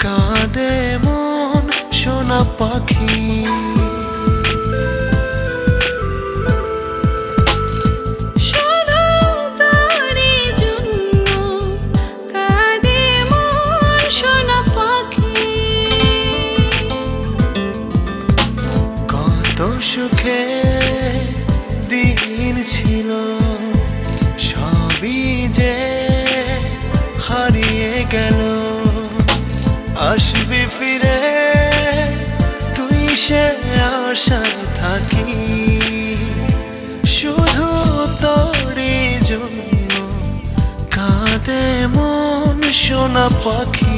কাঁদে মন সোনা পাখি। কত সুখে দিন ছিল, সবই যে হারিয়ে গেল। আসবি ফিরে তুই, সে আশায় থাকি। শুধু তোরই জন্য কাঁদে মন সোনা পাখি।